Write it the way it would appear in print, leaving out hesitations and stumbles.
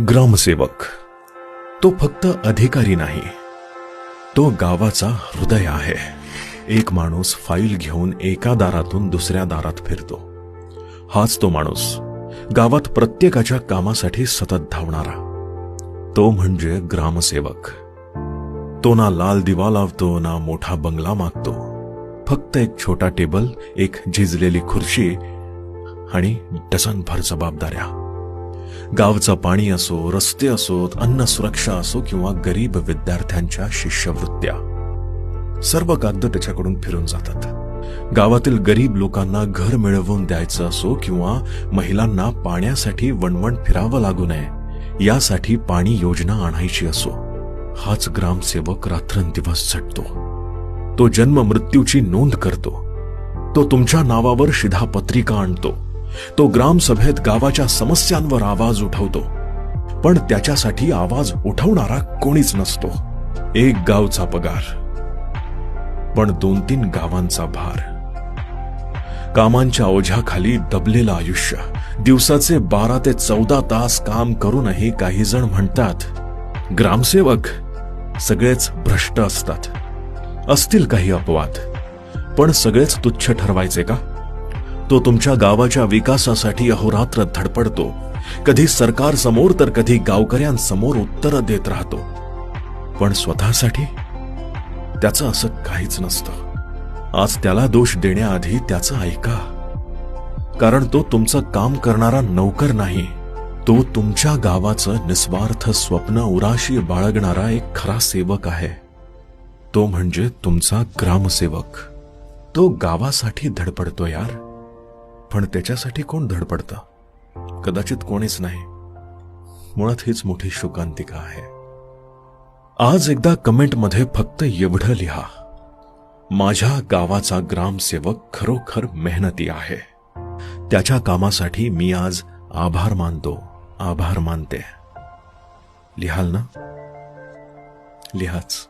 ग्रामसेवक तो फक्त अधिकारी नाही, तो गावाचा हृदय आहे. एक माणूस फाईल घेऊन एका दारातून दुसऱ्या दारात फिरतो. हाच तो माणूस गावात प्रत्येकाच्या कामासाठी सतत धावणारा. तो म्हणजे ग्रामसेवक. तो ना लाल दिवा लावतो, ना मोठा बंगला मागतो. फक्त एक छोटा टेबल, एक झिजलेली खुर्ची आणि डझनभर जबाबदाऱ्या. गावचं पाणी असो, रस्ते असोत, अन्न सुरक्षा असो किंवा गरीब विद्यार्थ्यांच्या शिष्यवृत्त्या, सर्व कागद त्याच्याकडून फिरून जातात. गावातील गरीब लोकांना घर मिळवून द्यायचं असो किंवा महिलांना पाण्यासाठी वणवण फिरावं लागू नये यासाठी पाणी योजना आणायची असो, हाच ग्रामसेवक रात्रंदिवस झटतो. तो जन्म मृत्यूची नोंद करतो. तो तुमच्या नावावर शिधापत्रिका आणतो. तो ग्रामसभेत गावाच्या समस्यांवर आवाज उठवतो. पण त्याच्यासाठी आवाज उठवणारा कोणीच नसतो. एक गावचा पगार, पण 2-3 गावांचा भार. कामांच्या ओझ्याखाली दबलेलं आयुष्य. दिवसाचे 12 ते 14 तास काम करूनही काही जण म्हणतात, ग्रामसेवक सगळेच भ्रष्ट असतात. असतील काही अपवाद, पण सगळेच तुच्छ ठरवायचे का? तो तुमच्या गावाच्या विकासासाठी अहोरात्र धडपडतो. कधी सरकार समोर तर कधी गावकऱ्यांसमोर उत्तरं देत राहतो. पण स्वतःसाठी त्याचं असं काहीच नसतं. आज त्याला दोष देण्याआधी त्याचं ऐका. कारण तो तुमचं काम करणारा नौकर नाही. तो तुमच्या गावाचं निस्वार्थ स्वप्न उराशी बाळगणारा एक खरा सेवक आहे. तो म्हणजे तुमचा ग्रामसेवक. तो गावासाठी धडपडतो यार. पण त्याच्यासाठी कोण धडपडतं? कदाचित कोणीच नाही. मुळात हीच मोठी शोकांतिका आहे. आज एकदा कमेंटमध्ये फक्त एवढं लिहा, माझ्या गावाचा ग्रामसेवक खरोखर मेहनती आहे. त्याच्या कामासाठी मी आज आभार मानतो, आभार मानते. लिहाल ना? लिहाच.